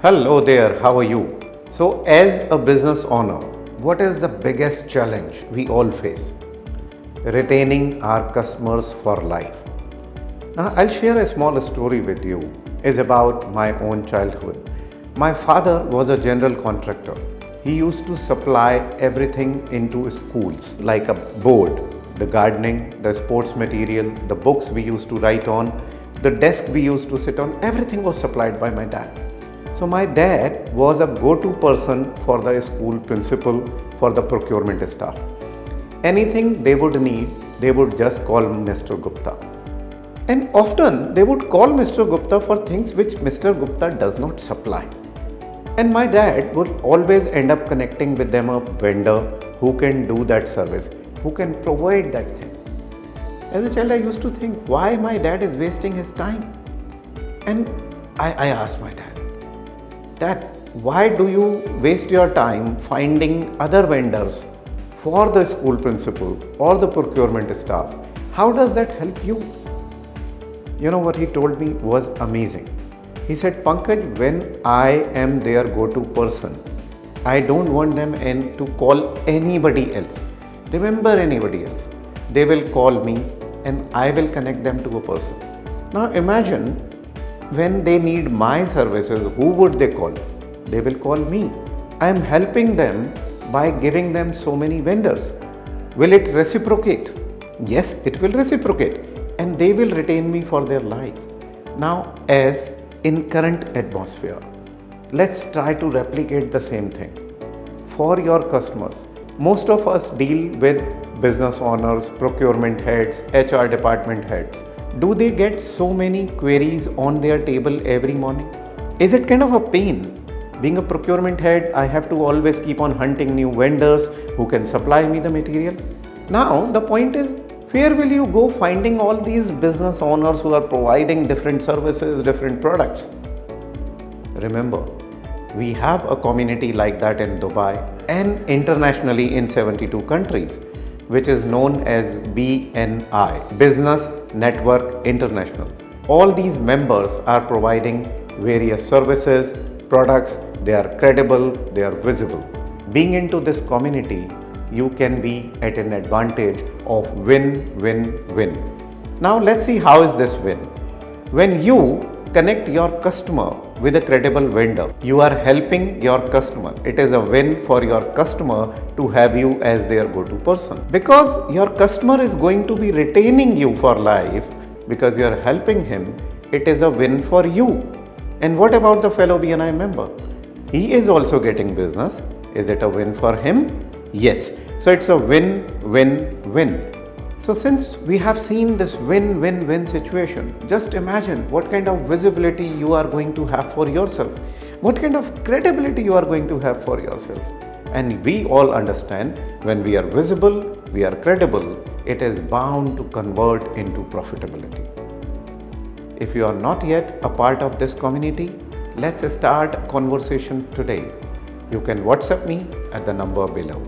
Hello there, how are you? So, as a business owner, what is the biggest challenge we all face? Retaining our customers for life. Now, I'll share a small story with you. It's about my own childhood. My father was a general contractor. He used to supply everything into schools like a board, the gardening, the sports material, the books we used to write on, the desk we used to sit on, everything was supplied by my dad. So my dad was a go-to person for the school principal, for the procurement staff. Anything they would need, they would just call Mr. Gupta. And often they would call Mr. Gupta for things which Mr. Gupta does not supply. And my dad would always end up connecting with them a vendor who can do that service, who can provide that thing. As a child, I used to think why my dad is wasting his time. And I asked my dad, why do you waste your time finding other vendors for the school principal or the procurement staff? How does that help you? You know what he told me was amazing. He said, Pankaj, when I am their go-to person, I don't want them to call anybody else. Remember anybody else. They will call me and I will connect them to a person. Now imagine when they need my services, who would they call? They will call me. I am helping them by giving them so many vendors. Will it reciprocate? Yes, it will reciprocate and they will retain me for their life. Now, as in current atmosphere, let's try to replicate the same thing. For your customers, most of us deal with business owners, procurement heads, HR department heads. Do they get so many queries on their table every morning? Is it kind of a pain? Being a procurement head, I have to always keep on hunting new vendors who can supply me the material. Now, the point is, where will you go finding all these business owners who are providing different services, different products? Remember, we have a community like that in Dubai and internationally in 72 countries, which is known as BNI, Business Network International. All these members are providing various services, products, they are credible, they are visible. Being into this community, you can be at an advantage of win-win-win. Now let's see how is this win. When you connect your customer with a credible vendor, you are helping your customer. It is a win for your customer to have you as their go-to person. Because your customer is going to be retaining you for life because you are helping him, it is a win for you. And what about the fellow BNI member? He is also getting business. Is it a win for him? Yes. So it's a win-win-win. So since we have seen this win-win-win situation, just imagine what kind of visibility you are going to have for yourself, what kind of credibility you are going to have for yourself. And we all understand when we are visible, we are credible, it is bound to convert into profitability. If you are not yet a part of this community, let's start a conversation today. You can WhatsApp me at the number below.